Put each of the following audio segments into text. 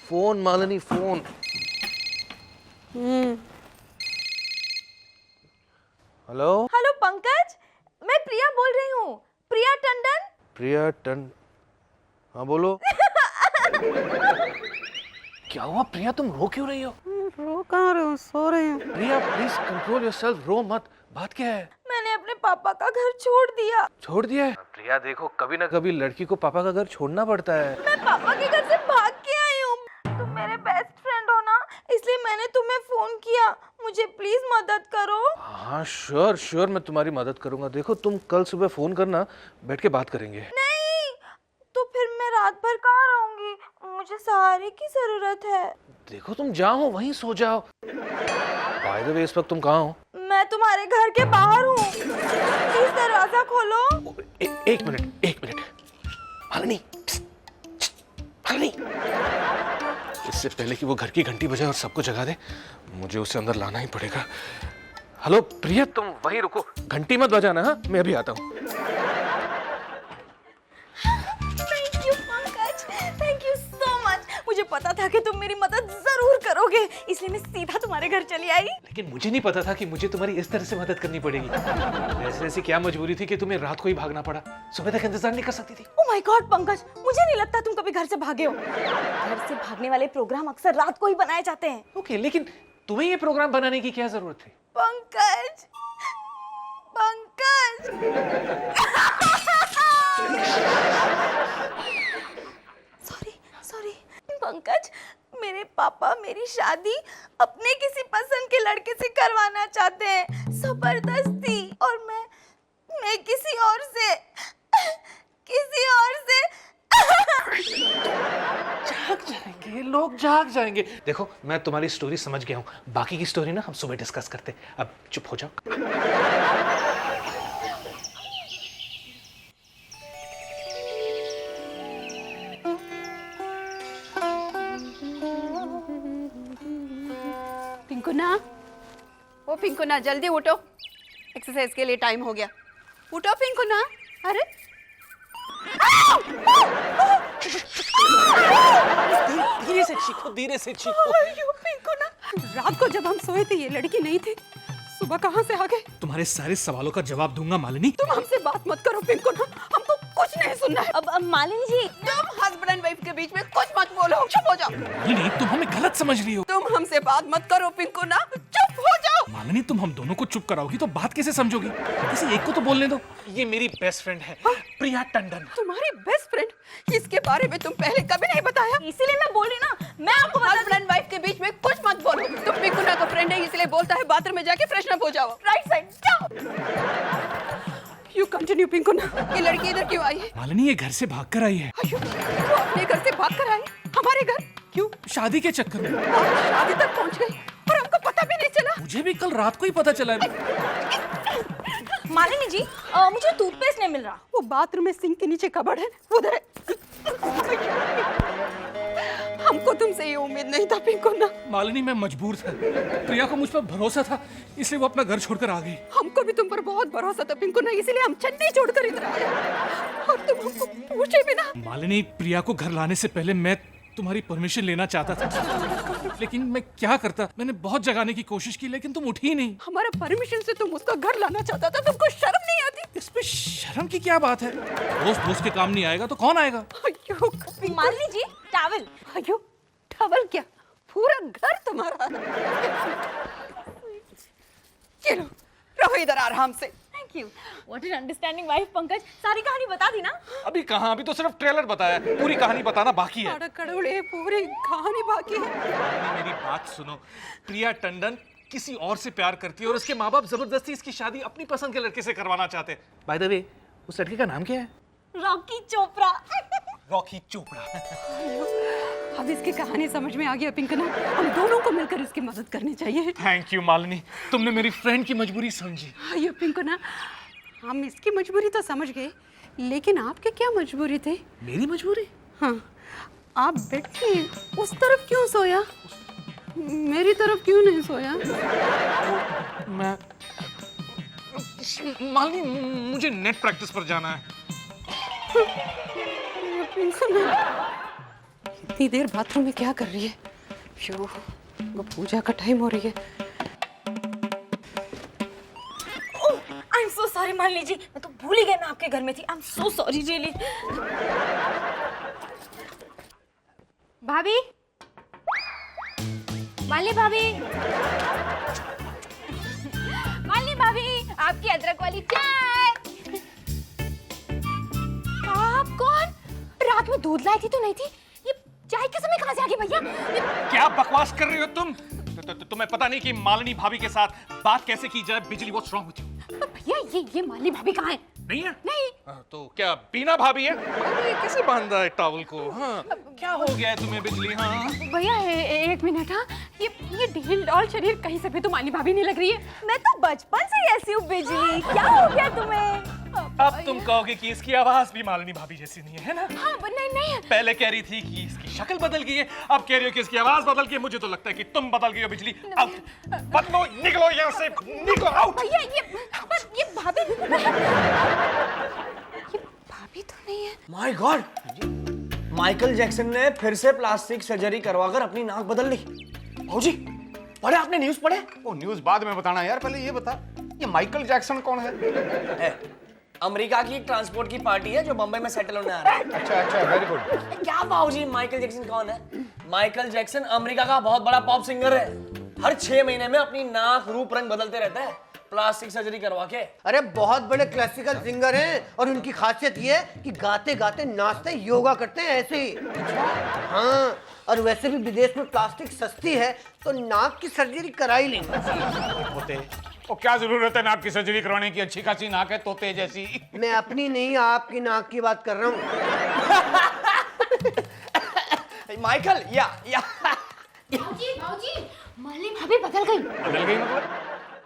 Phone Malini, phone. Hello. Hello Pankaj, मैं प्रिया बोल रही हूँ। प्रिया टंडन। प्रिया टन हाँ बोलो। क्या हुआ प्रिया, तुम रो क्यों रही हो? रो कहाँ रहे हो, सो रहे हैं। प्रिया प्लीज कंट्रोल योरसेल्फ, रो मत। बात क्या है? मैंने अपने पापा का घर छोड़ दिया। छोड़ दिया है? प्रिया देखो, कभी ना कभी लड़की को पापा का घर छोड़ना पड़ता है। मैं पापा के घर से भाग के आई हूँ। तुम मेरे बेस्ट फ्रेंड हो ना, इसलिए मैंने तुम्हें फोन किया। मुझे प्लीज मदद करो। हाँ श्योर श्योर, मैं तुम्हारी मदद करूंगा। देखो तुम कल सुबह फोन करना, बैठ के बात करेंगे। नहीं, तो फिर मैं रात भर कहाँ रहूंगी? मुझे सहारे की जरूरत है। देखो तुम जहाँ हो वहीं सो जाओ। बाय द वे, इस वक्त तुम कहाँ हो? मैं तुम्हारे घर के बाहर हूँ। प्लीज दरवाजा खोलो। एक मिनट, एक मिनट। मालिनी, मालिनी। इससे पहले कि वो घर की घंटी बजाए और सबको जगा दे, मुझे उसे अंदर लाना ही पड़ेगा। हेलो प्रिया, तुम वहीं रुको, घंटी मत बजाना। हाँ, मैं अभी आता हूँ। Thank you Pankaj, thank you so much. मुझे पता था कि तुम मेरी मदद जरूर करोगे, इसलिए मैं सीधा तुम्हारे घर चली आई। लेकिन मुझे नहीं पता था कि मुझे तुम्हारी इस तरह से मदद करनी पड़ेगी। ऐसे ऐसी क्या मजबूरी थी कि तुम्हें रात को ही भागना पड़ा? सुबह तक इंतजार नहीं कर सकती थी? ओह माय गॉड पंकज, मुझे नहीं लगता तुम कभी घर से भागे हो। घर से भागने वाले प्रोग्राम अक्सर रात को ही बनाए जाते हैं। ओके, लेकिन तुम्हें ये प्रोग्राम बनाने की क्या जरूरत थी? पंकज, पंकज। सॉरी सॉरी पंकज, मेरे पापा मेरी शादी अपने किसी पसंद के लड़के से करवाना चाहते हैं, जबरदस्ती। और मैं किसी और से जाग जाएंगे लोग, जाग जाएंगे। देखो मैं तुम्हारी स्टोरी समझ गया हूँ, बाकी की स्टोरी ना हम सुबह डिस्कस करते हैं। अब चुप हो जाओ। पिंकुना, ओ पिंकुना जल्दी उठो, एक्सरसाइज के लिए टाइम हो गया। उठो पिंकुना। अरे धीरे से चीखो, धीरे से चीखो। पिंकुना, रात को जब हम सोए थे ये लड़की नहीं थी, सुबह कहाँ से आ गए? तुम्हारे सारे सवालों का जवाब दूंगा मालिनी। तुम हमसे बात मत करो पिंकुना, हमको कुछ नहीं सुनना है। अब मालिनी जी, तुम हस्बैंड एंड वाइफ के बीच में कुछ मत बोलो, चुप हो जाओ। मालिनी तुम हमें गलत समझ रही हो। तुम हमसे बात मत करो पिंकुना, चुप हो जाओ। मालिनी तुम हम दोनों को चुप कराओगी तो बात कैसे समझोगी? किसी एक को तो बोलने दो। ये मेरी बेस्ट फ्रेंड है, प्रिया टंडन। तुम्हारी बेस्ट फ्रेंड, इसके बारे में तुम पहले कभी नहीं बताया। इसीलिए मैं बोली ना, मैं आपको हस्बैंड एंड वाइफ के बीच में कुछ मत बोलो। तुम पिंकुना का फ्रेंड है इसलिए बोलता है बाथरूम में जाके फ्रेशन अप हो जाओ। राइट साइड जाओ। यू कंटिन्यू पिंकुना। ये लड़की इधर क्यों आई है? मालिनी ये घर से भाग कर आई है। अयो, वो अपने घर से भाग कर आई हमारे घर? क्यों? शादी के चक्कर में। आप शादी तक पहुंच गई और हमको पता भी नहीं चला। मुझे भी कल रात को ही पता चला। मालिनी जी, मुझे टूथपेस्ट नहीं मिल रहा। वो बाथरूम में सिंक के नीचे कबर्ड है, उधर है। हमको तुमसे ये उम्मीद नहीं था पिंकुना। मालिनी मैं मजबूर था, प्रिया को मुझ पर भरोसा था, इसलिए वो अपना घर छोड़कर आ गई। हमको भी तुम पर बहुत भरोसा था पिंकुना, इसलिए हम चन्नी छोड़कर इधर आए और तुम हमको पूछे बिना। मालिनी प्रिया को घर लाने से पहले मैं तुम्हारी परमिशन लेना चाहता था, लेकिन मैं क्या करता। मैंने बहुत जगाने की कोशिश की लेकिन तुम उठी ही नहीं। हमारा परमिशन से तुम उसका घर लाना चाहता था, तुमको शर्म नहीं आती? इसमें शर्म की क्या बात है? दोस्त दोस्त के काम नहीं आएगा तो कौन आएगा? अयो मालिनी जी, टॉवल। अयो, टॉवल क्या, पूरा घर तुम्हारा। चलो रहो इधर आराम से। Thank you. What an understanding wife Pankaj. सारी कहानी बता दी ना? अभी कहाँ, अभी तो सिर्फ ट्रेलर बताया, पूरी कहानी बताना बाकी है। कड़ोड़े पूरी कहानी बाकी है। मालिनी मेरी बात सुनो, प्रिया टंडन किसी और से प्यार करती है और उसके माँ बाप जबरदस्ती इसकी शादी अपनी पसंद के लड़के से करवाना चाहते हैं। बाय द वे, उस लड़के का नाम क्या है? रॉकी चोपड़ा। रॉकी चोपड़ा। अब इसकी कहानी समझ में आ गया पिंकना, हम दोनों को मिलकर इसकी मदद करनी चाहिए। थैंक यू मालिनी, तुमने मेरी फ्रेंड की मजबूरी समझी। अयो पिंकना, हम इसकी मजबूरी तो समझ गए, लेकिन आपकी क्या मजबूरी थी? मेरी मजबूरी? हाँ, आप बेड की उस तरफ क्यों सोया, मेरी तरफ क्यों नहीं सोया? मैं मालिनी, मुझे नेट प्रैक्टिस पर जाना है। पिंकना इतनी देर बाथरूम में क्या कर रही है? श्यो, वो पूजा का टाइम हो रही है। आई एम सो सॉरी मान लीजिए, मैं तो भूल ही गई मैं आपके घर में थी। I am so sorry really. भाभी, मालिनी भाभी, मालिनी भाभी, आपकी अदरक वाली चाय। आप कौन? रात में दूध लाई थी तो नहीं थी? ये चाय किस समय कहाँ से आ गई भैया? क्या बकवास कर रही हो तुम? तुम्हें पता नहीं कि मालिनी भाभी के साथ बात कैसे की जाए? बिजली, व्हाट्स रॉन्ग विद यू? भैया ये मालिनी भाभी कहाँ है? नहीं है? नहीं। तो क्या बीना भाभी है? अरे कैसे बांधा है टॉवल को? हाँ, क्या हो गया है तुम्हें बिजली? हाँ भैया एक मिनट। हाँ, ये ढील डॉल शरीर कहीं से भी तो मालिनी भाभी नहीं लग रही है। मैं तो बचपन से ही ऐसी हूँ बिजली, क्या हो गया तुम्हें? अब तुम कहोगे कि इसकी आवाज भी मालिनी भाभी जैसी नहीं है ना? हाँ, नहीं। पहले कह रही थी कि इसकी शक्ल बदल गई है, अब कह रही हो कि इसकी आवाज बदल गई है। मुझे तो लगता है कि तुम बदल गई हो बिजली। आउट, बदलो, निकलो यहाँ से, निकलो आउट। भैया ये भाभी, ये भाभी तो नहीं है। माय गॉड, माइकल जैक्सन ने फिर से प्लास्टिक सर्जरी करवाकर अपनी नाक बदल ली। भाऊजी, पढ़े आपने न्यूज़ पढ़े? वो न्यूज़ बाद में बताना यार, पहले ये बता ये माइकल जैक्सन कौन है? अमेरिका की एक ट्रांसपोर्ट की पार्टी है जो बम्बई में सेटल होने आ रहा है। अच्छा, वेरी गुड। क्या भाऊजी, माइकल जैक्सन कौन है? माइकल जैक्सन अमेरिका का बहुत बड़ा पॉप सिंगर है। हर 6 महीने में अपनी नाक रूप रंग बदलते रहता है प्लास्टिक सर्जरी करवा के। अरे बहुत बड़े क्लासिकल सिंगर हैं और उनकी खासियत ये है कि गाते गाते नाचते योगा करते हैं ऐसे ही। हाँ, और वैसे भी विदेश में प्लास्टिक सस्ती है तो नाक की सर्जरी करा ही लेंगे। होते वो क्या जरूरत है नाक की सर्जरी करवाने की? अच्छी खासी नाक है तोते जैसी। मैं अपनी नहीं आपकी नाक की बात कर रहा हूँ। माइकल भाऊजी, मालिनी भाभी बदल गई। बदल गई मतलब?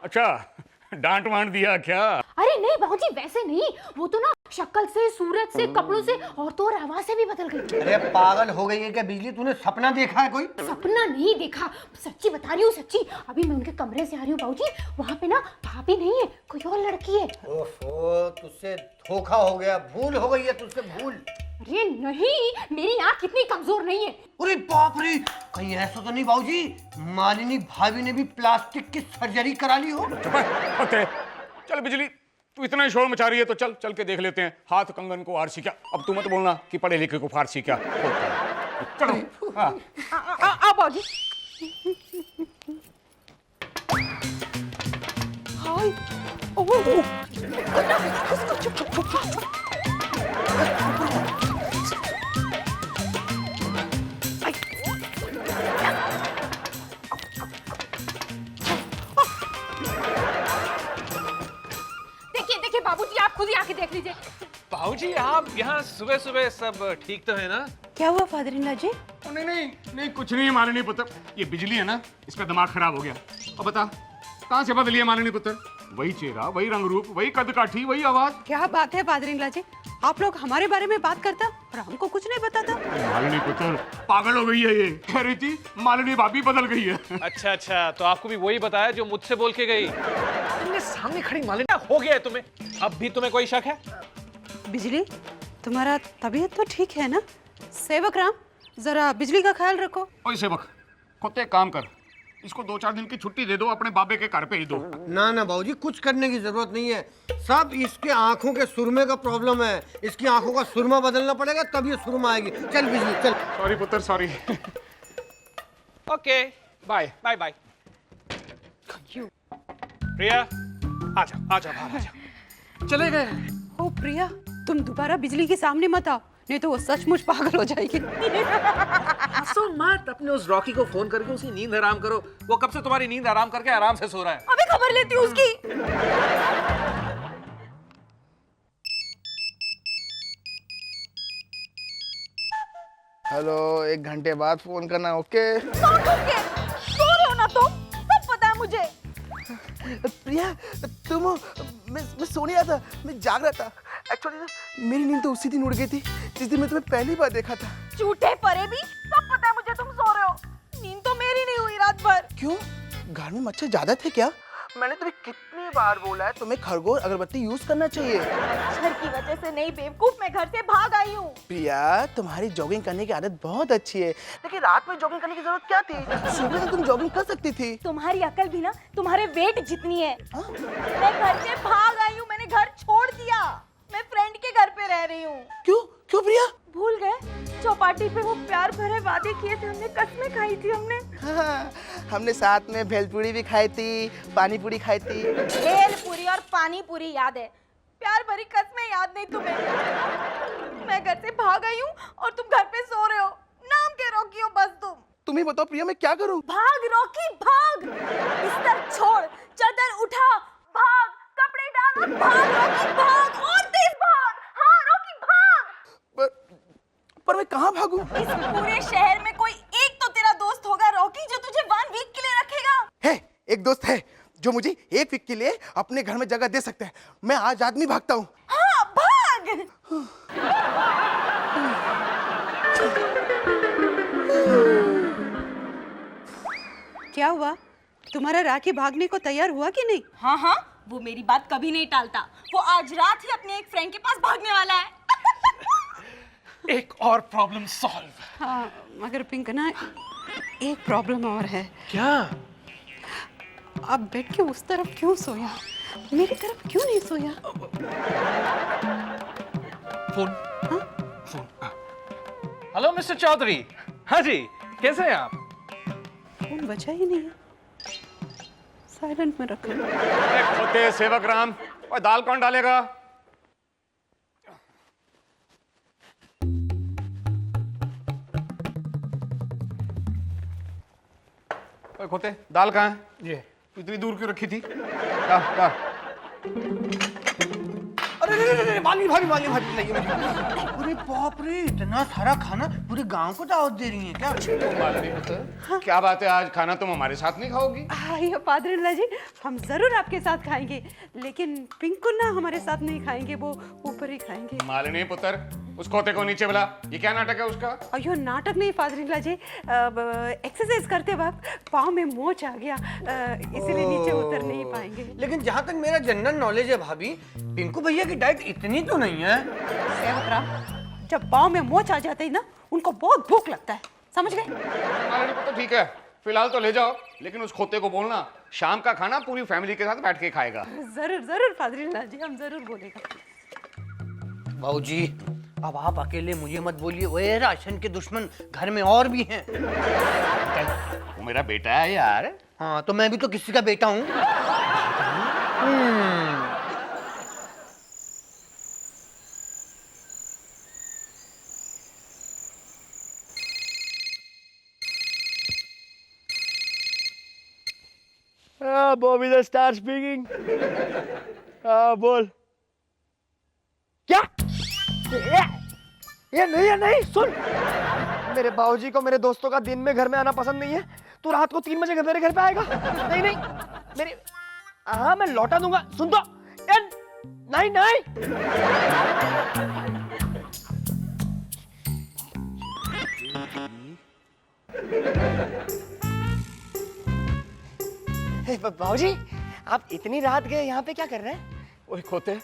अच्छा, डांट वांट दिया क्या? अरे नहीं भाऊजी, वैसे नहीं, वो तो ना शक्ल से, सूरत से, कपड़ों से और तो और आवाज से भी बदल गई। अरे पागल हो गई है क्या बिजली? तूने सपना देखा है कोई? सपना नहीं देखा, सच्ची बता रही हूँ, सच्ची। अभी मैं उनके कमरे से आ रही हूँ भाऊजी, वहाँ पे ना भाभी नहीं है, कोई और लड़की है। ओफो, तुझसे धोखा हो गया, भूल हो गई है तुझसे, भूल। अरे नहीं, मेरी आँख इतनी कमजोर नहीं है। अरे बाप रे, कहीं ऐसा तो नहीं बाबूजी मालिनी भाभी ने भी प्लास्टिक की सर्जरी करा ली हो? होते चल बिजली, तू इतना ही शोर मचा रही है तो चल के देख लेते हैं हाथ कंगन को आरसी क्या। अब तू मत बोलना कि पढ़े लिखे को फारसी क्या होता है। चलो। हाँ। आ भाऊजी। हाय, ओह, देखिए बाबूजी, आप खुद ही आके देख लीजिए। बाबूजी, आप यहाँ सुबह सुबह सब ठीक तो है ना? क्या हुआ फादर इन लॉ जी? नहीं कुछ नहीं मालिनी पुत्र, ये बिजली है ना, इसका दिमाग खराब हो गया। अब बता कहाँ से बदली है मालिनी पुत्र? वही चेहरा, वही रंग रूप, वही कद काठी, वही आवाज। क्या बात है फादर इन लॉ जी, आप लोग हमारे बारे में बात करता और हमको कुछ नहीं बताता। मालिनी पुत्र पागल हो गई है ये, कह रही थी मालिनी भाभी बदल गई है। अच्छा, तो आपको भी वही बताया जो मुझसे बोल के गई? तुमने सामने खड़ी मालिनी, हो गया है तुम्हें? अब भी तुम्हें कोई शक है? बिजली, तुम्हारा तबीयत तो ठीक है ना? सेवक राम, जरा बिजली का ख्याल रखो। ओए सेवक, खुद एक काम कर, इसको 2-4 दिन की छुट्टी दे दो, अपने बाबे के घर भेज दो। ना बाबूजी, कुछ करने की जरूरत नहीं है, सब इसके आंखों के सुरमे का प्रॉब्लम है। इसकी आंखों का सुरमा बदलना पड़ेगा तब ये सुरमा आएगी। चल बिजली चल। सॉरी पुत्र, सॉरी। Okay, bye. प्रिया, आजा बाहर आजा। चले गए। ओ प्रिया, तुम दोबारा बिजली के सामने मत आओ, नहीं तो वो सचमुच पागल हो जाएगी। हंसो मत, अपने उस रॉकी को फोन करके उसकी नींद हराम करो। वो कब से तुम्हारी नींद हराम करके आराम से सो रहा है। अभी खबर लेती हूँ उसकी। हेलो, 1 घंटे बाद फोन करना। ओके सो रहे हो ना तुम, सब पता है मुझे। प्रिया, मैं सो नहीं रहा था, मैं जाग रहा था। एक्चुअली ना मेरी नींद तो उसी दिन उड़ गई थी जिस दिन मैं तुम्हें पहली बार देखा था। झूठे परे भी, सब पता है मुझे तुम सो रहे हो। नींद तो मेरी नहीं हुई रात भर। क्यों, घर में मच्छर ज्यादा थे क्या? मैंने तुम्हें कितनी बार बोला है तुम्हें खरगोश अगरबत्ती यूज करना चाहिए। मच्छर की वजह से नहीं बेवकूफ, मैं घर से भाग आई हूँ। प्रिया तुम्हारी जॉगिंग करने की आदत बहुत अच्छी है, लेकिन रात में जॉगिंग करने की जरूरत क्या थी? सुबह तो तुम जॉगिंग कर सकती थी। तुम्हारी अकल भी ना तुम्हारे वेट जितनी है। मैं घर से भाग आई हूँ, मैंने घर छोड़ दिया। मैं फ्रेंड के घर पे रह रही हूँ। क्यों क्यों प्रिया? भूल गए चौपाटी पे वो प्यार भरे वादे किए थे, हमने कस्में खाई थी। हाँ, हमने साथ में भेलपूरी भी खाई थी, पानी पूरी खाई थी। भेलपूरी और पानी पूरी याद है, प्यार भरी कस्में याद नहीं तुम्हें। मैं घर से भाग आई हूँ और तुम घर पे सो रहे हो। नाम के रॉकी हो बस तुम। तुम ही बताओ प्रिया मैं क्या करूं? भाग रॉकी भाग, बिस्तर छोड़, चादर उठा, भाग, कपड़े डाल और भाग रॉकी भाग, और तेज भाग। हाँ रॉकी भाग। पर मैं कहाँ भागूं? इस पूरे शहर में कोई एक तो तेरा दोस्त होगा रॉकी, जो तुझे 1 वीक के लिए रखेगा। है, एक दोस्त है जो मुझे 1 वीक के लिए अपने घर में जगह दे सकता है। मैं आज आदमी भागता हूँ। हाँ भाग। क्या हुआ? तुम्हारा राखी भागने को तैयार हुआ कि नहीं? हाँ हाँ, वो मेरी बात कभी नहीं टालता। वो आज रात ही अपने एक फ्रेंड के पास भागने वाला है। एक और प्रॉब्लम सॉल्व। हाँ, मगर पिंकना एक प्रॉब्लम और है। क्या? आप बेड के उस तरफ क्यों सोया? मेरी तरफ क्यों नहीं सोया? फोन। हाँ? फोन। Hello mister Chaudhary. हाँ जी, कैसे हैं आप? फोन बचा ही नहीं है, साइलेंट में रखा। अरे खोते सेवक राम, और दाल कौन डालेगा? ओए खोते, दाल कहाँ है? ये इतनी दूर क्यों रखी थी? अरे भाभी भाभी भाभी भाभी नहीं मुझे। अरे बाप रे, इतना सारा खाना पूरे गांव को दावत दे रही है क्या? क्या बात है, आज खाना तुम हमारे साथ नहीं खाओगी? आइए पादरीला जी, हम जरूर आपके साथ खाएंगे, लेकिन पिंकू ना हमारे साथ नहीं खाएंगे, वो ऊपर ही खाएंगे। मालिनी पुत्र, उस खोते को नीचे बुला। ये क्या नाटक है उसका? अयो नाटक नहीं पादरीला जी, एक्सरसाइज करते वक्त पाँव में मोच आ गया, इसीलिए नीचे उतर नहीं पाएंगे। लेकिन जहाँ तक मेरा जनरल नॉलेज है भाभी, पिंकू भैया की डाइट इतनी तो नहीं है। सेवकराम, जब पाँव में मोच आ जाते है ना, उनको बहुत भूख लगता है, समझ गए? मालिनी पुत्र ठीक है, फिलहाल तो ले जाओ, लेकिन उस खोते को बोलना शाम का खाना पूरी फैमिली के साथ बैठ के खाएगा। जरूर जरूर पादरीला जी, हम जरूर बोलेगा। भाऊजी, अब आप अकेले मुझे मत बोलिए, वो राशन के दुश्मन घर में और भी हैं। वो मेरा बेटा है यार। हाँ, तो मैं भी तो किसी का बेटा हूँ। Bobby the star speaking. बोल। क्या? ये नहीं सुन, मेरे बाबूजी को मेरे दोस्तों का दिन में घर में आना पसंद नहीं है। तू रात को 3 बजे मेरे घर पे आएगा? नहीं मेरे, हाँ मैं लौटा दूंगा। सुन तो, नहीं। बाबूजी, आप इतनी रात गए यहाँ पे क्या कर रहे हैं? ओए खोते,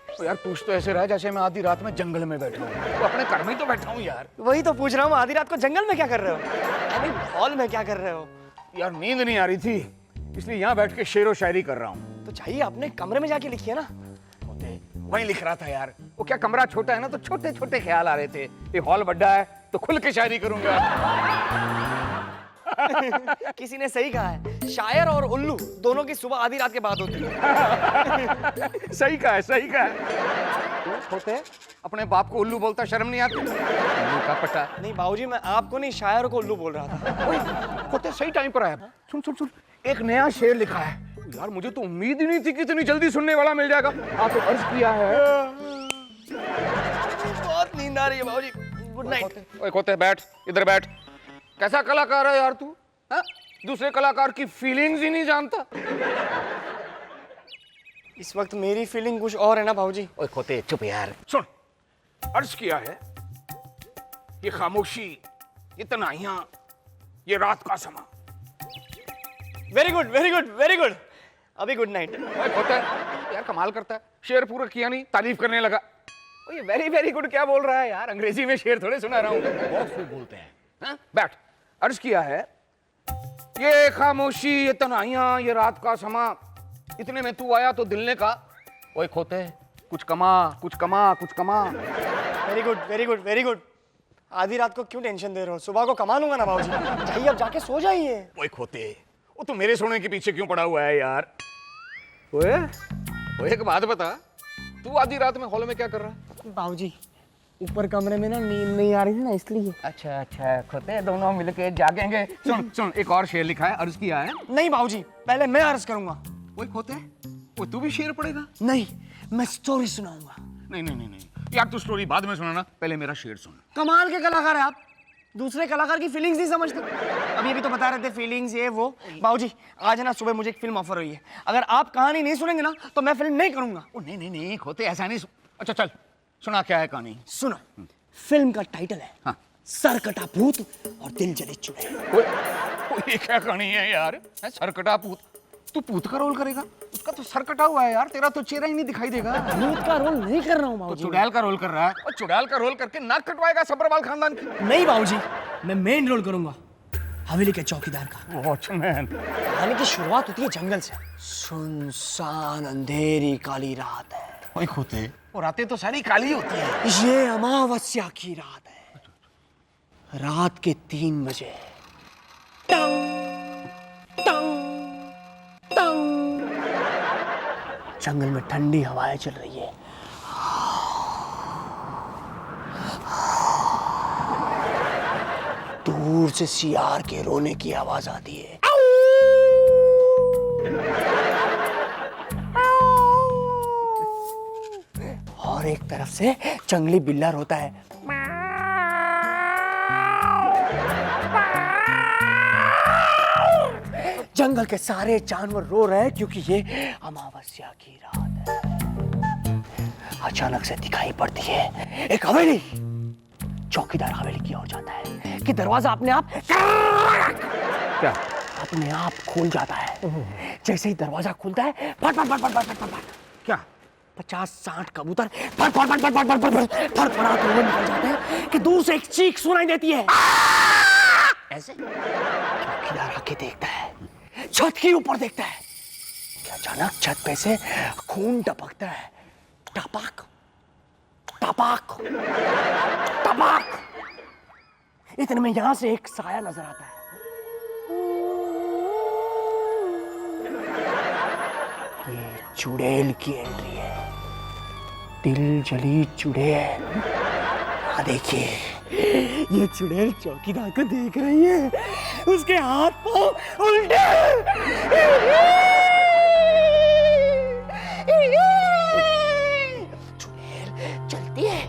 तो यार पूछ तो ऐसे रहा जैसे मैं आधी रात में जंगल में बैठा हूँ। तो अपने घर में ही तो बैठा हूँ यार। वही तो पूछ रहा हूँ, आधी रात को जंगल में क्या कर रहे हो? हॉल में क्या कर रहे हो? यार नींद नहीं आ रही थी, इसलिए यहाँ बैठ के शेरो शायरी कर रहा हूँ। तो चाहिए अपने कमरे में जाके लिखिए ना। खोते, वहीं लिख रहा था यार। वो क्या कमरा छोटा है ना, तो छोटे छोटे ख्याल आ रहे थे। ये हॉल बड़ा है तो खुल के शायरी करूंगा। किसी ने सही कहा है, शायर और उल्लू दोनों की सुबह आधी रात के बाद होती है। सही कहा है। खोते, अपने बाप को उल्लू बोलता शर्म नहीं आती? उल्लू का पटा। नहीं बाबूजी, मैं आपको नहीं, शायर को उल्लू बोल रहा था। खोते सही टाइम पर आया। सुन, एक नया शेर लिखा है यार। मुझे तो उम्मीद ही नहीं थी कि इतनी जल्दी सुनने वाला मिल जाएगा। आपको अर्ज किया है। बहुत नींद आ रही है बाबूजी। Good night. ओए खोते, बैठ, इधर बैठ। कैसा कलाकार है यार तू? हाँ? दूसरे कलाकार की फीलिंग्स ही नहीं जानता। इस वक्त मेरी फीलिंग कुछ और है ना बाबूजी। ओए खोते चुप यार। सुन, अर्ज किया है, ये खामोशी, ये तन्हाइयां, ये रात का समा। Very good. अभी गुड नाइट। ओए खोते यार कमाल करता है, शेर पूरा किया नहीं तारीफ करने लगा। ये वेरी वेरी गुड क्या बोल रहा है यार, अंग्रेजी में शेर थोड़े सुना रहा हूँ, बहुत खूब बोलते हैं। हाँ? बैठ। अर्ज किया है, ये खामोशी, ये तन्हाइयां, ये रात का समा, इतने में तू आया तो दिल ने कहा, ओए खोते कुछ कमा कुछ कमा कुछ कमा। Very good very good very good. आधी रात को क्यों टेंशन दे रहे हो, सुबह को कमा लूंगा ना बाबूजी। जाइए अब जाके सो जाइए। ओए खोते, वो तो मेरे सोने के पीछे क्यों पड़ा हुआ है यार। ओए ओए एक बात बता, तू आधी रात में हॉल में क्या कर रहा है? बाबूजी ऊपर कमरे में ना नींद नहीं आ रही थी ना, इसलिए। अच्छा अच्छा खोते, दोनों मिलके जागेंगे। सुन सुन, एक और शेर लिखा है, अर्ज किया है। नहीं बाबूजी, पहले मैं अर्ज करूंगा। ओए खोते, ओए तू भी शेर पढ़ेगा? नहीं, मैं स्टोरी सुनाऊंगा। नहीं नहीं नहीं नहीं यार, तू स्टोरी बाद में सुनाना, पहले मेरा शेर सुन। कमाल के कलाकार है आप, दूसरे कलाकार की फीलिंग्स नहीं समझते। अभी तो बता रहे थे फीलिंग्स ये वो। बाबूजी आज ना सुबह मुझे एक फिल्म ऑफर हुई है, अगर आप कहानी नहीं सुनेंगे ना तो मैं फिल्म नहीं करूंगा। ओ नहीं नहीं नहीं खोते, ऐसा नहीं। अच्छा चल सुना, क्या है कहानी? सुनो, फिल्म का टाइटल है हाँ। सर कटा भूत और दिल जले चुड़ैल। ये क्या कहानी है यार? सर कटा भूत, तू भूत का रोल करेगा? उसका तो सर कटा हुआ है यार, तेरा तो चेहरा ही नहीं दिखाई देगा। भूत का रोल नहीं कर रहा हूँ तो बाबूजी। चुड़ैल का रोल कर रहा है, और चुड़ैल का रोल करके नाक कटवाएगा सब्रवाल खानदान की? नहीं बाबूजी, मैं मेन रोल करूंगा हवेली के चौकीदार का। वॉचमैन। कहानी की शुरुआत होती है जंगल से। सुनसान अंधेरी काली रात है, ओए खोते, और रातें तो सारी काली होती है। ये अमावस्या की रात है। रात के 3 बजे टंग टंग टंग, जंगल में ठंडी हवाएं चल रही है। दूर से सियार के रोने की आवाज आती है। और एक तरफ से जंगली बिल्ला रोता है। जंगल के सारे जानवर रो रहे हैं क्योंकि ये अमावस्या की रात है। अचानक से दिखाई पड़ती है एक हवेली। चौकीदार हवेली की ओर जाता है कि दरवाजा अपने आप क्या? अपने आप खुल जाता है। जैसे ही दरवाजा खुलता है, फट फट फट फट फट फट फट, क्या? 50-60 कबूतर फट फट फट फट फट फट फट फट फड़फड़ाते हुए निकल जाते हैं कि दूर से एक चीख सुनाई देती है। ऐसे चौकीदार आके देखता है, छत के ऊपर देखता है कि अचानक छत पे से खून टपकता है। टपक टपक टपक। इतने में यहां से एक साया नजर आता है। ये चुड़ैल की एंट्री है, दिल जली चुड़ैल। देखिए, ये चुड़ैल चौकीदार को देख रही है, उसके हाथ पांव उल्टे। चुड़ैल चलती है,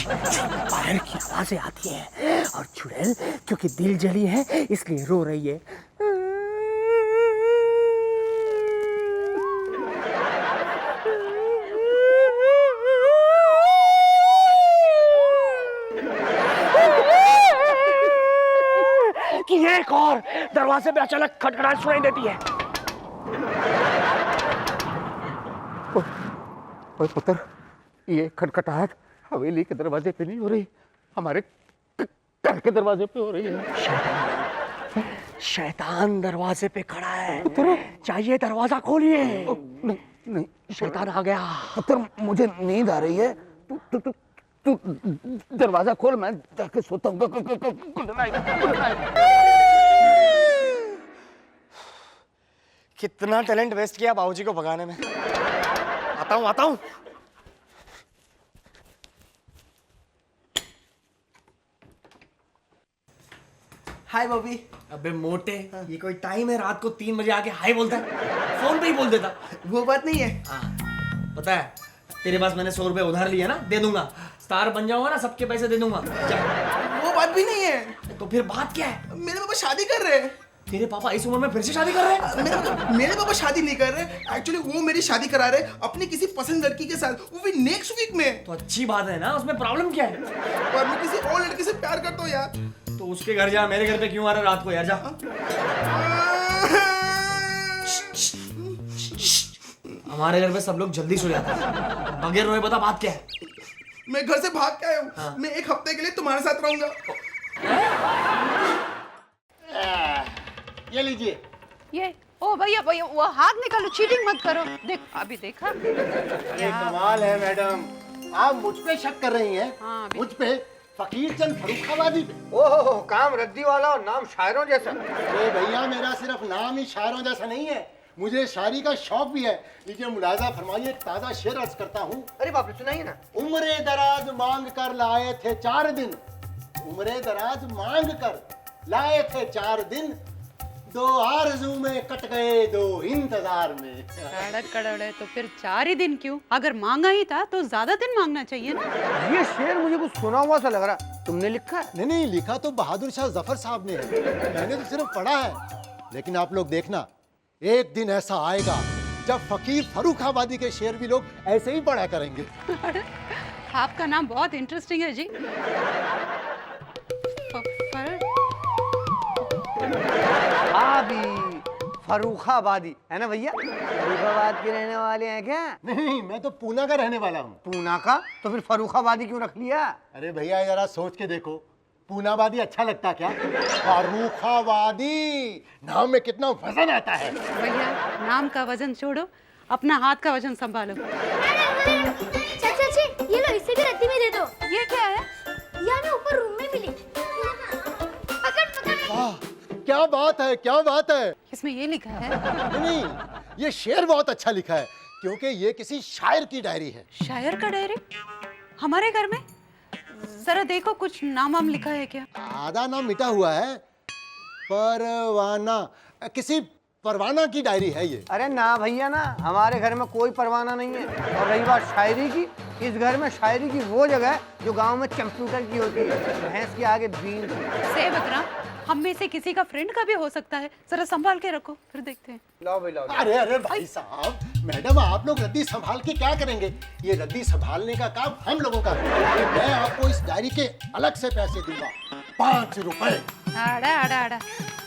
पैर की आवाजें आती है, और चुड़ैल क्योंकि दिल जली है इसलिए रो रही है। कि एक और दरवाजे पे अचानक खटखटाहट सुनाई देती है। ओए पुत्र, ये खटखटाहट हवेली के दरवाजे पे नहीं हो रही, हमारे घर के दरवाजे पे हो रही है। शैतान दरवाजे पे खड़ा है, चाहिए दरवाजा खोलिए। नहीं नहीं, शैतान आ गया। पुत्र मुझे नींद आ रही है, तू दरवाजा खोल, मैं जाके सोता हूँ। Good night, good night. कितना टैलेंट वेस्ट किया बाबूजी को भगाने में। आता हूँ आता हूँ। हाय बॉबी। अबे मोटे, ये कोई टाइम है रात को 3 बजे आके हाय बोलता है? फोन पे ही बोल देता। वो बात नहीं है। पता है, तेरे पास मैंने 100 रुपए उधार लिया ना, दे दूंगा। स्टार बन जाऊंगा ना, सबके पैसे दे दूंगा। जा। वो बात भी नहीं है। तो फिर बात क्या है? मेरे पापा शादी कर रहे हैं। तेरे पापा इस उम्र में फिर से शादी कर रहे हैं? मेरे पापा शादी नहीं कर रहे, एक्चुअली वो मेरी शादी करा रहे अपनी किसी पसंद लड़की के साथ, वो भी नेक्स्ट वीक में। तो अच्छी बात है ना, उसमें प्रॉब्लम क्या है? और मैं किसी और लड़की से प्यार करता हूँ यार। तो उसके घर जा, मेरे घर पे क्यों आ रहा है रात को यार? जा। हमारे घर में सब लोग जल्दी सो जाते हैं। बगैर रोए बता बात क्या है? मैं घर से भाग के आया हूँ। मैं एक हफ्ते के लिए तुम्हारे साथ रहूंगा। ये लीजिए। ये ओ भैया भैया वो हाथ निकालो, चीटिंग मत करो। देख अभी देखा ये कमाल है मैडम, आप मुझ पे शक कर रही हैं? हाँ, अभी- मुझ पे? फकीर चंद फर्रुखाबादी पे? ओहो, काम रद्दी वाला और नाम शायरों जैसा। अरे भैया, मेरा सिर्फ नाम ही शायरों जैसा नहीं है, मुझे शायरी का शौक भी है। लीजिए मुलाजा फरमाइए, एक ताज़ा शेर अर्ज करता हूँ। अरे बाप रे, सुनाइए ना। उम्रे दराज मांग कर लाए थे 4 दिन, उम्रे दराज मांग कर लाए थे 4 दिन, 2 आरज़ू में कट गए 2 इंतजार में। कड़क तो फिर 4 ही दिन क्यों? अगर मांगा ही था तो ज्यादा दिन मांगना चाहिए ना। ये शेर मुझे कुछ सुना हुआ सा लग रहा, तुमने लिखा है? नहीं, लिखा तो बहादुर शाह जफर साहब ने है, मैंने तो सिर्फ पढ़ा है। लेकिन आप लोग देखना, एक दिन ऐसा आएगा जब फकीर फर्रुखाबादी के शेर भी लोग ऐसे ही पढ़ा करेंगे। आपका नाम बहुत इंटरेस्टिंग है जी। फर्रुखाबादी है ना भैया? फर्रुखाबाद के रहने वाले हैं क्या? नहीं, मैं तो पूना का रहने वाला हूँ। पूना का? तो फिर फर्रुखाबादी क्यों रख लिया? अरे भैया जरा सोच के देखो, पूनाबादी अच्छा लगता क्या? फर्रुखाबादी नाम में कितना वजन आता है। भैया नाम का वजन छोड़ो, अपना हाथ का वजन संभालो। चाची ये लो, इसे भी रद्दी में दे दो। ये क्या है? यहाँ ना ऊपर रूम में मिली। पकड़। वाह, क्या बात है, क्या बात है। इसमें ये लिखा है? नहीं, ये शेर बहुत अच्छा लिखा है, क्योंकि ये किसी शायर की डायरी है। शायर का डायरी हमारे घर में? जरा देखो, कुछ नाम वाम लिखा है क्या? आधा नाम मिटा हुआ है, परवाना, किसी परवाना की डायरी है ये। अरे ना भैया ना, हमारे घर में कोई परवाना नहीं है। और रही बात शायरी की, इस घर में शायरी की वो जगह है जो गांव में कंप्यूटर की होती है, भैंस के आगे बीन की। से बकरा हम में से किसी का फ्रेंड का भी हो सकता है, जरा संभाल के रखो, फिर देखते हैं। लाओ भाई लाओ। अरे भाई साहब, मैडम आप लोग रद्दी संभाल के क्या करेंगे? ये रद्दी संभालने का काम हम लोगों का है। मैं आपको इस डायरी के अलग से पैसे दूंगा, 5 रुपए। आड़ा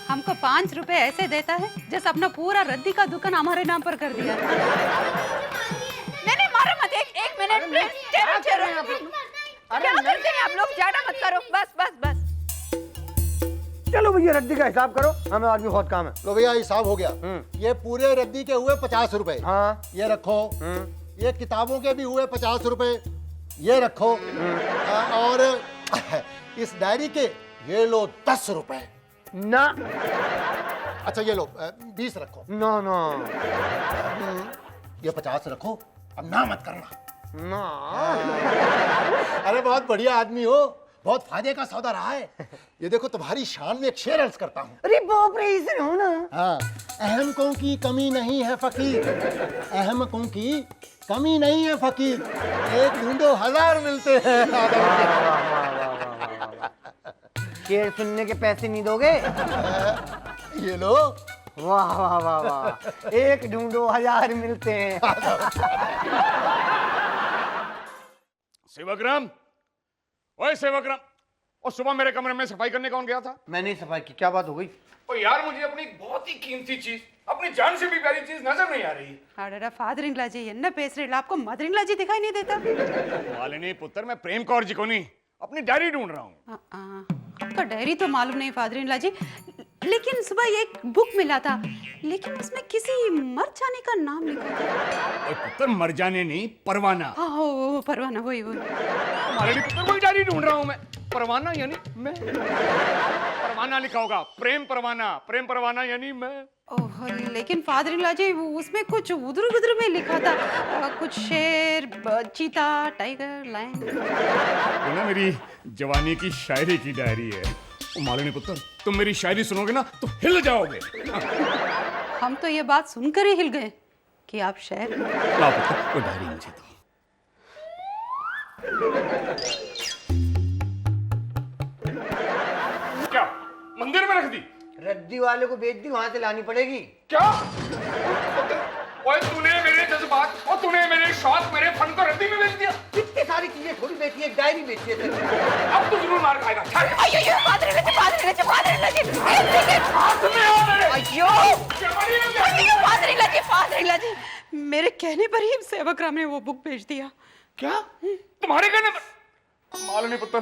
हमको 5 रुपए ऐसे देता है जैसे अपना पूरा रद्दी का दुकान हमारे नाम पर कर दिया। नहीं मारो मत, एक मिनट। क्या करते हैं आप लोग? ज्यादा मत करो, बस। चलो भैया रद्दी का हिसाब करो, हमें और भी बहुत काम है। लो भैया, हिसाब हो गया। ये पूरे रद्दी के हुए 50 रुपए। हाँ। ये रखो। ये किताबों के भी हुए 50 रुपए, ये रखो। और इस डायरी के ये लो 10 रुपए। ना अच्छा ये लो 20 रखो। ना ये 50 रखो, अब ना मत करना। ना। अरे बहुत बढ़िया आदमी हो, बहुत फायदे का सौदा रहा है। ये देखो तुम्हारी शान में एक शेर अर्ज करता हूँ। अरे बाप रे, इसे हो ना। हाँ, अहमकों की कमी नहीं है फकीर, अहमकों की कमी नहीं है फकीर, एक ढूंढो 1000 मिलते हैं। शेर सुनने के पैसे नहीं दोगे? ये लो। वाह, एक ढूंढो 1000 मिलते हैं। सेवकराम, ओए सेवकराम, और सुबह मेरे कमरे में सफाई करने कौन गया था? मैंने सफाई की, क्या बात हो गई? ओ यार, मुझे अपनी बहुत ही कीमती चीज, अपनी जान से भी प्यारी चीज नजर नहीं आ रही है। अरे फादर इंग्ला जी என்ன பேசுறீங்க? आपको मदर इंग्ला जी दिखाई नहीं देता? मालिनी पुत्र, मैं प्रेम कौर जी को नहीं, अपनी डायरी ढूंढ रहा हूँ। आपका डायरी तो मालूम नहीं फादर इंग्ला जी, लेकिन सुबह एक बुक मिला था, लेकिन उसमें किसी मर जाने का नाम लिखा था। ओए पुत्र, मर जाने नहीं, परवाना। हाँ वो परवाना, वही। मालिनी पुत्र, वही डायरी ढूंढ रहा हूँ मैं। परवाना यानी मैं। परवाना लिखा होगा, प्रेम परवाना यानी मैं। ओह, लेकिन फादर इंग्ला जी उसमें कुछ उधर में लिखा था, कुछ शेर, चीता, टाइगर, लायन। वो ना मेरी जवानी की शायरी की डायरी है। ओ मालिनी पुत्र, तुम मेरी शायरी सुनोगे ना तो हिल जाओगे। हम तो ये बात सुनकर ही हिल गए कि आप शायर। लाओ पुत्र, वो डायरी मुझे दो। क्या मंदिर में रख दी? रद्दी वाले को बेच दी, वहां से लानी पड़ेगी। क्या? ओए तूने मेरे जज्बात और तूने मेरे शौक, मेरे फन को रद्दी में बेच दिया। इतनी सारी चीजें थोड़ी बेची, एक डायरी बेची है। अब तो जरूर मार खाएगा। फादर इंग्ला जी, हाथ में आ मेरे। फादर इंग्ला जी, मेरे कहने पर ही सेवक राम ने वो बुक भेज दिया। क्या तुम्हारे कहने पर? मालनी पुत्र,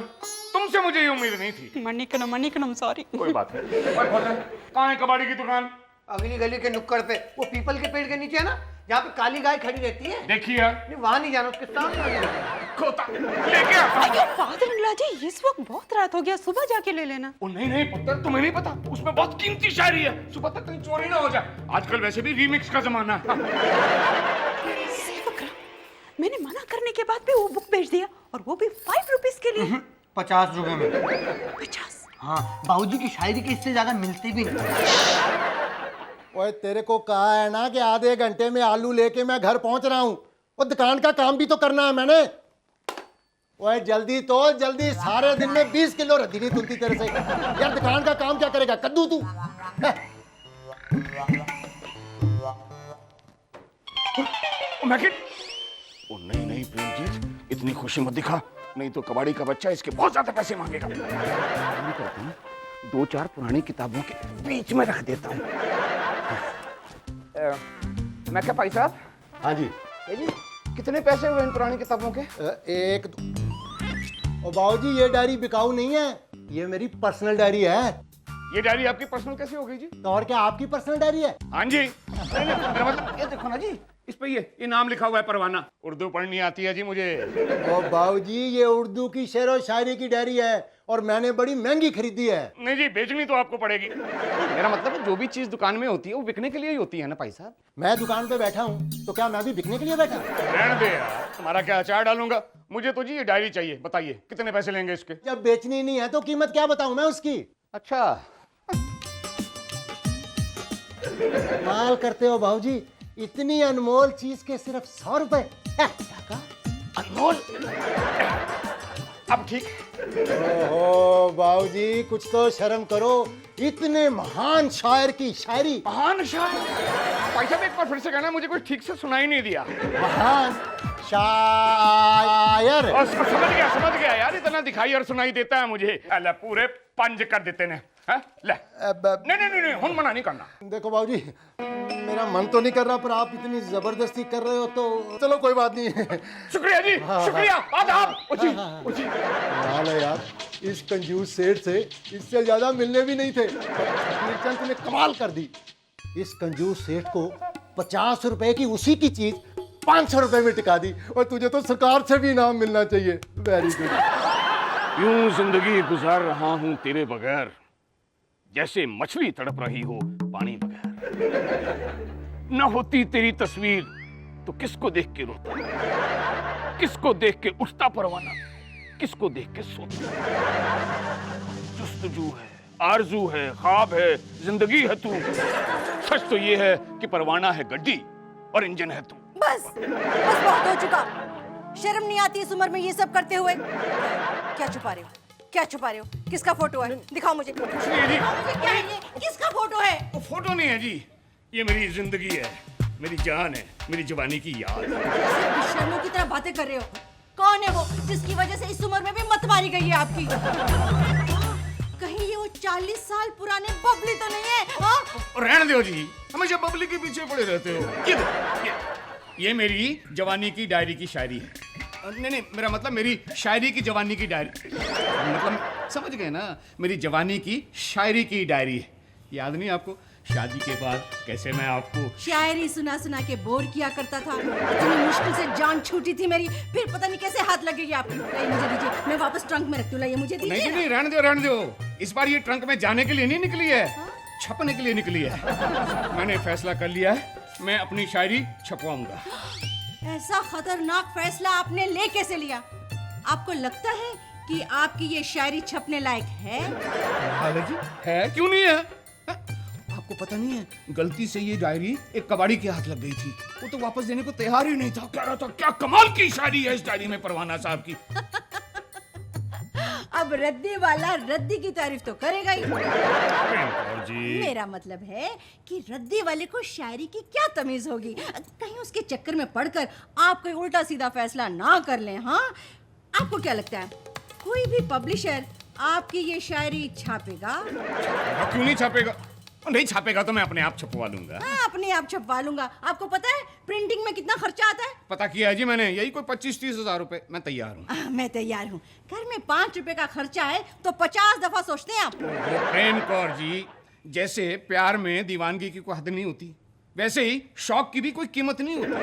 तुमसे मुझे ये उम्मीद नहीं थी। मणिकणम सॉरी। कोई बात नहीं। कहाँ है कबाड़ी की दुकान? अगली गली के नुक्कड़ पे, वो पीपल के पेड़ के नीचे है ना, जहाँ पे काली गाय खड़ी रहती है। देखिए नहीं, वहाँ नहीं जाना, उसके सामने खोता लेके आता हूँ। फादर इन लॉ जी, इस वक्त बहुत रात हो गया, सुबह जाके ले लेना। ओ नहीं पुत्र, तुम्हें नहीं पता, उसमें बहुत कीमती शायरी है, सुबह तक कहीं चोरी ना हो जाए। आजकल वैसे भी रीमिक्स का जमाना है। सेवक राम, मैंने मना करने के बाद भी वो बुक भेज दिया, और वो भी 5 रुपीस के लिए। 50 रुपए में। 50? हाँ, बाबूजी की शायरी के इससे ज्यादा मिलते भी नहीं। ओए तेरे को कहा है ना कि आधे घंटे में आलू लेके मैं घर पहुंच रहा हूँ। वो दुकान का काम भी तो करना है मैंने। ओए जल्दी तो जल्दी, सारे दिन में 20 किलो रद्दी नहीं तुलती तेरे से। यार दुकान का काम क्या करेगा, कद्दू तू। ओ नहीं प्रेमजीत, इतनी खुशी मत दिखा, नहीं तो कबाड़ी का बच्चा इसके बहुत ज्यादा पैसे मांगेगा। मैं करता हूँ, 2-4 पुरानी किताबों के बीच में रख देता हूँ। मैं क्या भाई साहब? हाँ जी। कितने पैसे हुए इन पुरानी किताबों के? एक ओ बाबूजी, ये डायरी बिकाऊ नहीं है, ये मेरी पर्सनल डायरी है। ये डायरी आपकी पर्सनल कैसे हो गई जी? तो और क्या आपकी पर्सनल डायरी है? हाँ जी। नहीं, मेरा मतलब ये देखो ना जी, इस पे ये नाम लिखा हुआ है परवाना। उर्दू पढ़नी आती है जी मुझे। ओ बाबूजी, ये उर्दू की शेर और शायरी की डायरी है, और मैंने बड़ी महंगी खरीदी है। नहीं जी, बेचनी तो आपको पड़ेगी। मेरा मतलब है जो भी चीज दुकान में होती है वो बिकने के लिए ही होती है ना भाई साहब। मैं दुकान पे बैठा हूँ, तो क्या मैं भी बिकने के लिए बैठा? रहने दे यार, तुम्हारा क्या अचार डालूंगा। मुझे तो जी ये डायरी चाहिए, बताइए कितने पैसे लेंगे इसके? जब बेचनी नहीं है तो कीमत क्या बताऊं मैं उसकी? अच्छा, माल करते हो बाबूजी, इतनी अनमोल चीज के सिर्फ 100 रुपए। अनमोल। अब ठीक। ओहो बाबूजी, कुछ तो शर्म करो, इतने महान शायर की शायरी। महान शायर? भाई साहब एक बार फिर से कहना, मुझे कुछ ठीक से सुनाई नहीं दिया। महान शायर। समझ गया यार, इतना दिखाई और सुनाई देता है मुझे। अल्लाह पूरे 5 कर देते ने। ले। नहीं, हुन मना नहीं करना। देखो बाबूजी, मेरा मन तो नहीं कर रहा, पर आप इतनी जबरदस्ती कर रहे हो तो चलो कोई बात नहीं। शुक्रिया जी, शुक्रिया। आदाब। हाल है यार, इस कंजूस सेठ से इससे ज्यादा मिलने भी नहीं थे। मीरचंद ने कमाल कर दी। इस कंजूस सेठ को 50 रुपए की उसी की चीज 500 रुपए में टिका दी, और तुझे तो सरकार से भी इनाम मिलना चाहिए। Very good. यूं जिंदगी गुजार रहा हूं तेरे बगैर, जैसे मछली तड़प रही हो पानी बगैर। न होती तेरी तस्वीर तो किसको देख के रोता, किसको देख के उठता परवाना, किसको देख के सोता। जुस्तजू है, आरजू है, ख्वाब है, जिंदगी है तू। सच तो ये है कि परवाना है गड्डी और इंजन है तू। बस बहुत हो चुका। शर्म नहीं आती इस उम्र में ये सब करते हुए? क्या छुपा रहे हो? क्या छुपा रहे हो? किसका फोटो है? दिखाओ मुझे। कुछ नहीं है जी। क्या है ये? किसका फोटो है? वो फोटो नहीं है जी, ये मेरी जिंदगी है, मेरी जान है, मेरी जवानी की याद। बेशर्मों की तरह बातें कर रहे हो। कौन है वो जिसकी वजह से इस उम्र में भी मत मारी गई है आपकी? कहीं ये वो 40 साल पुराने बबली तो नहीं है? हाँ? रहने दो जी, हमेशा बबली के पीछे पड़े रहते हो। ये मेरी जवानी की डायरी की शायरी है। नहीं, मेरा मतलब मेरी शायरी की जवानी की डायरी, मतलब समझ गए ना, मेरी जवानी की शायरी की डायरी है। याद नहीं आपको, शादी के बाद कैसे मैं आपको शायरी सुना सुना के बोर किया करता था। इतनी मुश्किल से जान छूटी थी मेरी, फिर पता नहीं कैसे हाथ लगेगी आपकी। मुझे दीजिए, मैं वापस ट्रंक में रखती हूँ। लाइए मुझे दीजिए। नहीं, रहने दो। इस बार ये ट्रंक में जाने के लिए नहीं निकली है, छपने के लिए निकली है। मैंने फैसला कर लिया है, मैं अपनी शायरी छपवाऊंगा। ऐसा खतरनाक फैसला आपने ले कैसे लिया? आपको लगता है कि आपकी ये शायरी छपने लायक है? है, क्यों नहीं है? आपको पता नहीं है, गलती से ये डायरी एक कबाड़ी के हाथ लग गई थी। वो तो वापस देने को तैयार ही नहीं था। कह रहा था क्या कमाल की शायरी है इस डायरी में परवाना साहब की। अब रद्दी वाला रद्दी की तारीफ तो करेगा ही। जी। मेरा मतलब है कि रद्दी वाले को शायरी की क्या तमीज होगी? कहीं उसके चक्कर में पड़कर आप कोई उल्टा सीधा फैसला ना कर लें। हाँ, आपको क्या लगता है कोई भी पब्लिशर आपकी ये शायरी छापेगा? क्यों नहीं छापेगा? और नहीं छापेगा तो मैं अपने आप छपवा लूंगा। हाँ, अपने आप छपवा लूंगा। आपको पता है प्रिंटिंग में कितना खर्चा आता है? पता किया है जी मैंने, यही कोई 25-30 हजार रुपए। मैं तैयार हूँ। मैं तैयार हूँ। घर में 5 रुपए का खर्चा है तो 50 दफा सोचते हैं आप। प्रेम कौर जी, जैसे प्यार में दीवानगी की कोई हद नहीं होती, वैसे ही शौक की भी कोई कीमत नहीं होती।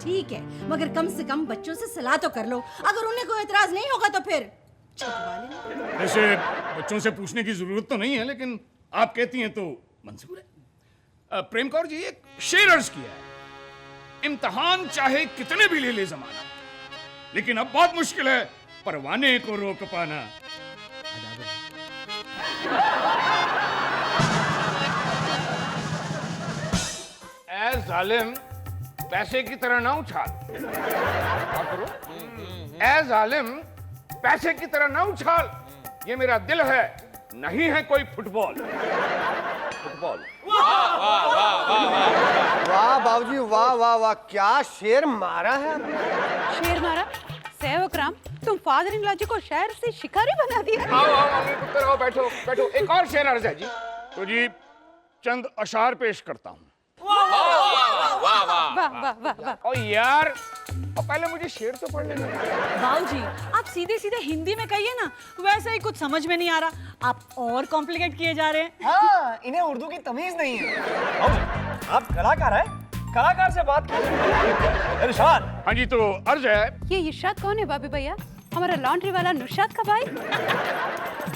ठीक है, मगर कम से कम बच्चों से सलाह तो कर लो। अगर उन्हें कोई एतराज नहीं होगा तो फिर छपवा लेना। वैसे बच्चों से पूछने की जरूरत तो नहीं है, लेकिन आप कहती हैं तो मंजूर है। प्रेम कौर जी, एक शेर अर्ज किया है, इम्तिहान चाहे कितने भी ले ले जमाना, लेकिन अब बहुत मुश्किल है परवाने को रोक पाना। ऐ जालिम, पैसे की तरह ना उछाल। क्या करो? ऐ जालिम, पैसे की तरह ना उछाल, ये मेरा दिल है, नहीं है कोई फुटबॉल। फुटबॉल। वाह बाबूजी, वाह वाह वाह, क्या शेर मारा है आपने। शेर मारा? सेवक राम, तुम फादर इन लॉ जी को शहर से शिकारी बना दिया। आओ आओ मम्मी पुत्र, आओ, बैठो बैठो। एक और शेर अर्ज है जी। तो जी चंद अशार पेश करता हूँ। वाह वाह वाह वाह। और यार, और पहले मुझे शेर तो पढ़ लेना। बाबूजी, आप सीधे सीधे हिंदी में कहिए ना, वैसे ही कुछ समझ में नहीं आ रहा। आप और कॉम्प्लिकेट किए जा रहे हैं। हाँ, इन्हें उर्दू की तमीज नहीं है। आप कलाकार हैं, कलाकार से बात कीजिए। इरशाद। हाँ जी, तो अर्ज है। ये इरशाद कौन है भाभी भैया? हमारा लॉन्ड्री वाला नुशाद का भाई?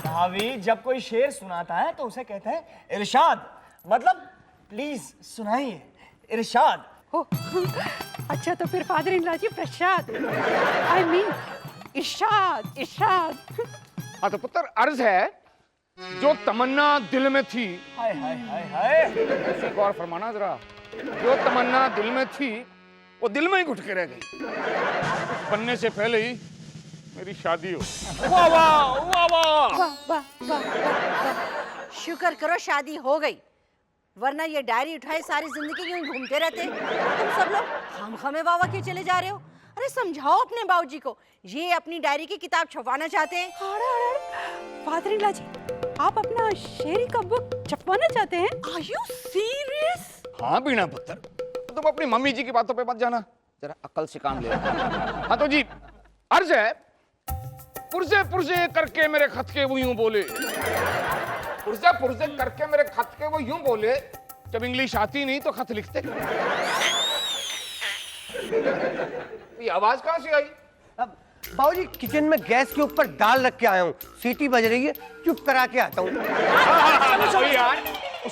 भाभी, जब कोई शेर सुनाता है तो उसे कहते हैं इरशाद, मतलब प्लीज सुनाइए। इरशाद। अच्छा, तो फिर father in law ji Prasad, I mean इरशाद। इरशाद। हाँ तो पुत्र, अर्ज है, जो तमन्ना दिल में थी। हाय हाय हाय हाय। गौर फरमाना जरा। जो तमन्ना दिल में थी वो दिल में ही घुट के रह गई। कुछ बनने से पहले ही मेरी शादी हो। वाह वाह वाह वाह वाह वाह। शुक्र करो शादी हो गई, वरना ये डायरी उठाए सारी जिंदगी यूं घूमते रहते। तुम सब लोग खामखामे वावा क्यों चले जा रहे हो? अरे समझाओ अपने बाबूजी को, ये अपनी डायरी की किताब छपवाना चाहते हैं। फादर इन लॉ जी, आप अपना शेरी का बुक छपवाना चाहते हैं? Are you serious? हाँ बीना पुत्र, तुम अपनी मम्मी जी की बातों पे मत जाना, जरा अक्ल से काम ले। हाँ तो जी अर्ज है, पुरजे पुरजे करके मेरे खत के वो यूं बोले। पुरजे पुरजे करके मेरे खत के वो यूं बोले, जब इंग्लिश आती नहीं तो खत लिखते। ये आवाज कहाँ से आई? बाबूजी, किचन में गैस के ऊपर दाल रख के आया हूँ, सीटी बज रही है, चुप करा के आता हूँ। यार,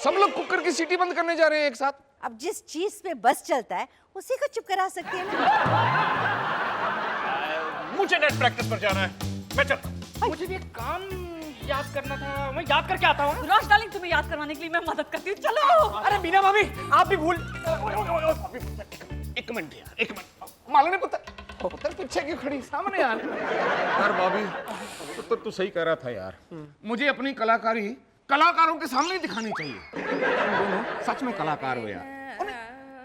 सब लोग कुकर की सीटी बंद करने जा रहे हैं एक साथ। अब जिस चीज पे बस चलता है उसी को चुप करा सकते हैं ना। मुझे नेट प्रैक्टिस पर जाना है, मैं चलता हूँ। मुझे भी एक काम याद करना था, मैं याद करके आता हूँ। रोश डार्लिंग, तुम्हें याद करवाने के लिए मैं मदद करती हूँ, चलो। अरे बीना भाभी, आप भी भूल। एक मिनट यार, एक मिनट। मालूम पुत्र, पुत्र पीछे क्यों खड़ी, सामने यार। यार भाभी, पुत्र तू सही कह रहा था यार, मुझे अपनी कलाकारी कलाकारों के सामने ही दिखानी चाहिए। तुम दोनों सच में कलाकार हो यार।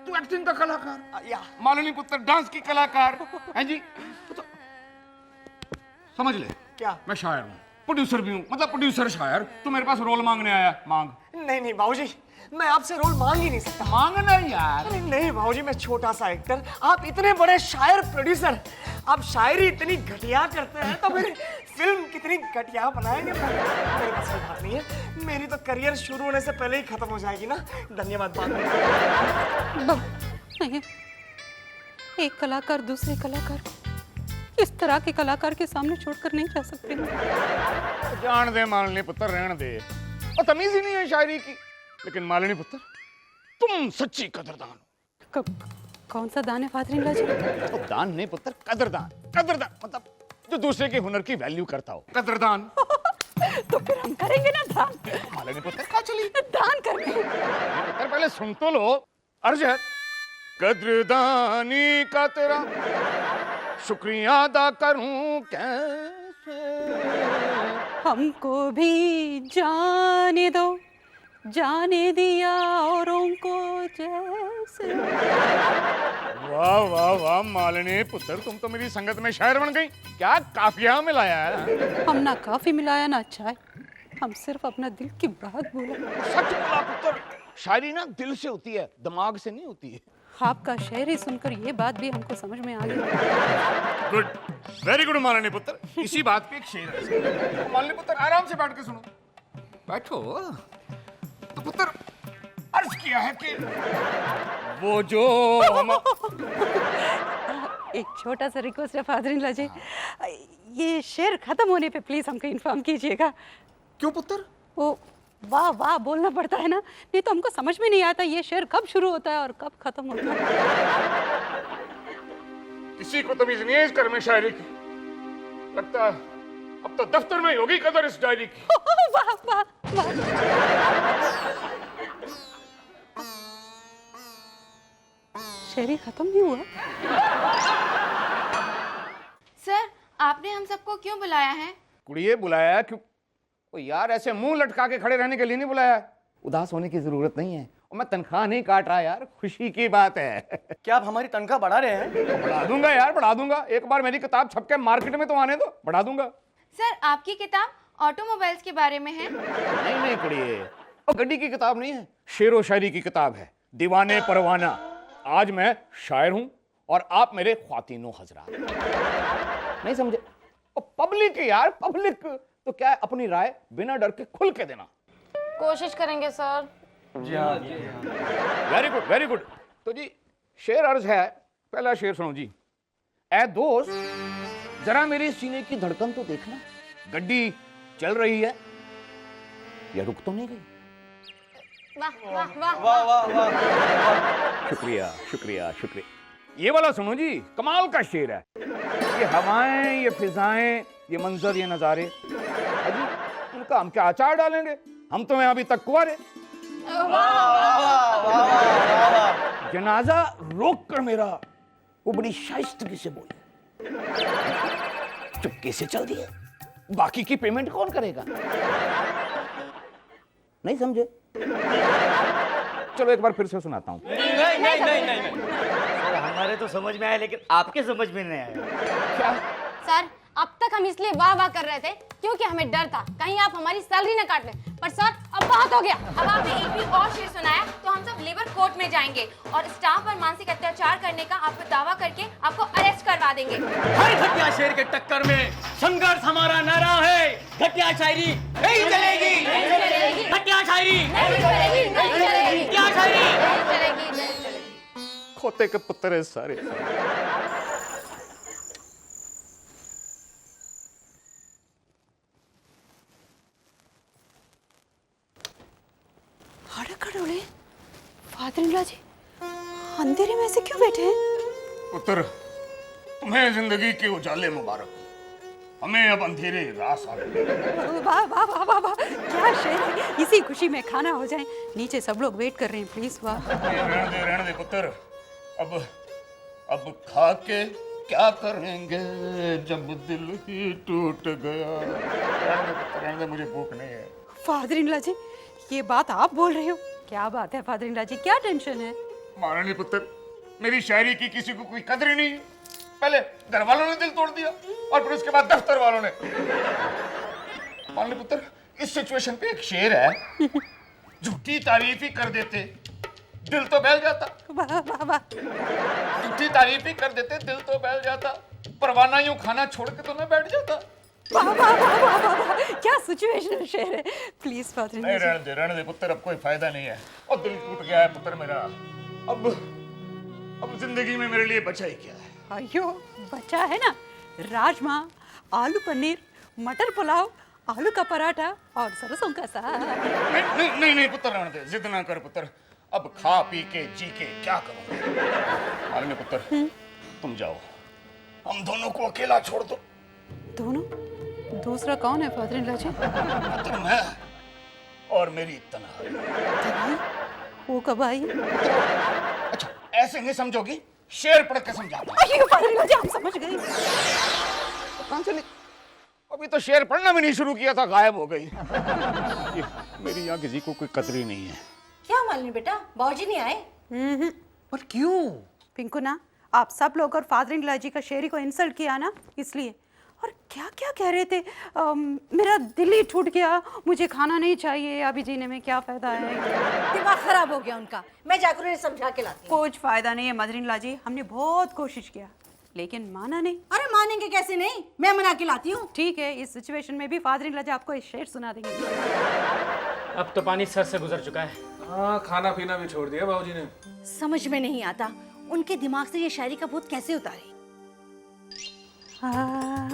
तू एक्टिंग का कलाकार, मालूम पुत्र डांस की कलाकार है जी। तो समझ ले, क्या? मैं शायर हूँ, प्रोड्यूसर भी हूँ, मतलब प्रोड्यूसर शायर। तू मेरे पास रोल मांगने आया, मांग। नहीं नहीं बाबूजी, मैं आपसे रोल मांग ही नहीं सकता। मांगना यार। अरे नहीं बाबूजी, मैं छोटा सा एक्टर, आप इतने बड़े शायर प्रोड्यूसर, आप शायरी इतनी घटिया करते हैं तो फिर फिल्म कितनी घटिया बनाएंगे। मेरे पास कोई बात नहीं है, मेरी तो करियर शुरू होने से पहले ही खत्म हो जाएगी ना। धन्यवाद। बात नहीं, एक कलाकार दूसरे कलाकार को इस तरह के कलाकार के सामने छोड़कर नहीं जा सकते। जान दे मालनी पुत्र, रहने दे, और तमीज ही नहीं है शायरी की। लेकिन मालिनी पुत्र, तुम सच्ची कदरदान हो। कौन सा दान है फादर इन लॉ जी? तो दान नहीं पुत्र, कदरदान। कदरदान मतलब जो दूसरे के हुनर की वैल्यू करता हो, कदरदान। तो फिर हम करेंगे ना दान। मालिनी पुत्र कहाँ चली? दान करने। पुत्र पहले सुन तो लो। अर्ज है, कदरदानी का तेरा शुक्रिया अदा करूं कैसे। हमको भी जाने दो, जाने दिया औरों को जैसे। वाह वाह वाह मालिनी पुत्र, तुम तो मेरी संगत में शायर बन गई। क्या काफिया मिलाया है। हम ना काफी मिलाया ना चाय, हम सिर्फ अपना दिल की बात बोला। सच बोला पुत्र, शायरी ना दिल से होती है, दिमाग से नहीं होती है। आपका शेर ही सुनकर ये बात भी हमको समझ में आ गई। गुड, वेरी गुड माननीय पुत्र, इसी बात पे एक शेर है। तो माननीय पुत्र आराम से बैठ के सुनो। बैठो। तो पुत्र अर्ज किया है कि वो जो एक छोटा सा रिक्वेस्ट है फादर इन लॉ जी, ये शेर खत्म होने पे प्लीज हमको इन्फॉर्म कीजिएगा। क्यों पुत्र? वो वाह वाह बोलना पड़ता है ना, नहीं तो हमको समझ में नहीं आता ये शेर कब शुरू होता है और कब खत्म होता है। किसी को तमीज नहीं है इस घर में शायरी की। लगता है अब तो दफ्तर में ही होगी कदर इस डायरी की। वाह वाह वाह। शेर ही खत्म नहीं हुआ। सर आपने हम सबको क्यों बुलाया है? कुड़िए बुलाया है क्यों? ओ यार ऐसे मुंह लटका के खड़े रहने के लिए नहीं बुलाया। उदास होने की जरूरत नहीं है, और मैं तनख्वाह नहीं काट रहा यार, खुशी की बात है। क्या आप हमारी तनख्वाह बढ़ा रहे हैं? तो बढ़ा दूंगा यार, बढ़ा दूंगा। एक बार मेरी किताब छप के मार्केट में तो आने दो, बढ़ा दूंगा। सर आपकी किताब ऑटोमोबाइल्स के बारे में है? नहीं कुड़िए, वो गड्डी की किताब नहीं है, शेरो शायरी की किताब है। दीवाने परवाना। आज मैं शायर हूं और आप मेरे ख्वातीनो हजरात। नहीं समझे? पब्लिक यार, पब्लिक तो क्या है, अपनी राय बिना डर के खुल के देना। कोशिश करेंगे sir. Very good, very good. तो जी शेर अर्ज है, पहला शेर सुनो जी। ऐ दोस्त जरा मेरे सीने की धड़कन तो देखना, गड्डी चल रही है या रुक तो नहीं गई? वाह वाह वाह वाह वाह वाह। शुक्रिया शुक्रिया शुक्रिया। ये वाला सुनो जी, कमाल का शेर है। ये हवाएं, ये फिजाएं, ये मंजर, ये नजारे, अजी इनका हम क्या अचार डालेंगे? हम तो हैं अभी तक कुंवारे। जनाजा रोक कर मेरा वो बड़ी शाइस्तगी से बोले, चुपके से चल दिए, बाकी की पेमेंट कौन करेगा? नहीं समझे? चलो एक बार फिर से सुनाता हूँ। नहीं। सर हमारे तो समझ में आया, लेकिन आपके समझ में नहीं आया। क्या? सर अब तक हम इसलिए वाह वाह कर रहे थे क्योंकि हमें डर था कहीं आप हमारी सैलरी न काट लें, पर सर अब बहुत हो गया। अब आपने एक भी और शेर सुनाया तो हम सब लेबर कोर्ट में जाएंगे और स्टाफ पर मानसिक अत्याचार करने का आप दावा करके आपको अरेस्ट करवा देंगे। हर घटिया शेर के टक्कर में संघर्ष हमारा नारा है। घटिया शायरी नहीं चलेगी, घटिया शायरी नहीं चलेगी, नहीं चलेगी, घटिया शायरी नहीं चलेगी, नहीं चलेगी। खोते के पुत्र है सारे। खड़े फादर इन लॉ जी अंधेरे में ऐसे क्यों बैठे हैं? पुत्र तुम्हें जिंदगी के उजाले मुबारक, हमें अब अंधेरे रास आ गए। वाह वाह वाह वाह वाह, क्या शेर है। इसी खुशी में खाना हो जाए, नीचे सब लोग वेट कर रहे हैं प्लीज। वाह रहने दे पुत्र, अब खा के क्या करेंगे जब दिल ही टूट गया। रहने दे, मुझे भूख नहीं है। फादर इन लॉ जी ये बात आप बोल रहे हो? क्या बात है फादर इन लॉ जी, क्या टेंशन है? महारानी पुत्र, मेरी शायरी की किसी को कोई कदर ही नहीं है। पहले घर वालों ने दिल तोड़ दिया और फिर उसके बाद दफ्तर वालों ने। महारानी पुत्र, इस सिचुएशन पे एक शेर है, झूठी तारीफ ही कर देते दिल तो बहल जाता। वाह वाह वाह, झूठी तारीफ ही कर देते दिल तो बहल जाता, परवाना यूं खाना छोड़ के तो मैं बैठ जाता। वाह वाह वाह वाह वाह वाह, क्या सिचुएशनल शेर है। प्लीज फादर इन लॉ नहीं, जी। रहने दे पुत्र, अब कोई फायदा नहीं है और दिल टूट गया है पुत्र मेरा। अब जिंदगी में मेरे लिए बचा ही क्या है? अयो बचा है ना, राजमा, आलू पनीर, मटर पुलाव, आलू का पराठा और सरसों का साग। नहीं पुत्र, रहने दे, जिद ना कर पुत्र। अब खा पी के जी के क्या करूं? मालूम है पुत्र, तुम जाओ, हम दोनों को अकेला छोड़ दो। दोनों? दूसरा कौन है फादर इन लॉ जी? पुत्र मैं और मेरी तन्हाई। वो कब आई? अच्छा ऐसे नहीं समझोगी, शेर पढ़ के समझाता हूं। अयो फादर इन लॉ जी हम समझ गए। कहां चली? अभी तो शेर पढ़ना भी नहीं शुरू किया था, गायब हो गई। मेरी यहाँ किसी को कोई कदर ही नहीं है। क्या मालूम बेटा, बाबूजी नहीं आए? पर क्यों? पिंकू ना, आप सब लोग और फादर इन लॉ जी का शेरी को इंसल्ट किया ना, इसलिए और क्या क्या कह रहे थे? मेरा दिल ही टूट गया, मुझे खाना नहीं चाहिए, अभी जीने में क्या फायदा है। दिमाग खराब हो गया उनका। मैं जाकर उन्हें समझा के लाती हूँ। कुछ फायदा नहीं है मदर-इन-लॉ जी, हमने बहुत कोशिश किया लेकिन माना नहीं। अरे मानेंगे कैसे नहीं, मैं मना के लाती हूँ। ठीक है, इस सिचुएशन में भी फादर-इन-लॉ जी आपको एक शेर सुना देंगे। अब तो पानी सर से गुजर चुका है। हाँ, खाना पीना भी छोड़ दिया बाबूजी ने। समझ में नहीं आता उनके दिमाग से ये शायरी का भूत कैसे उतारे। हाँ?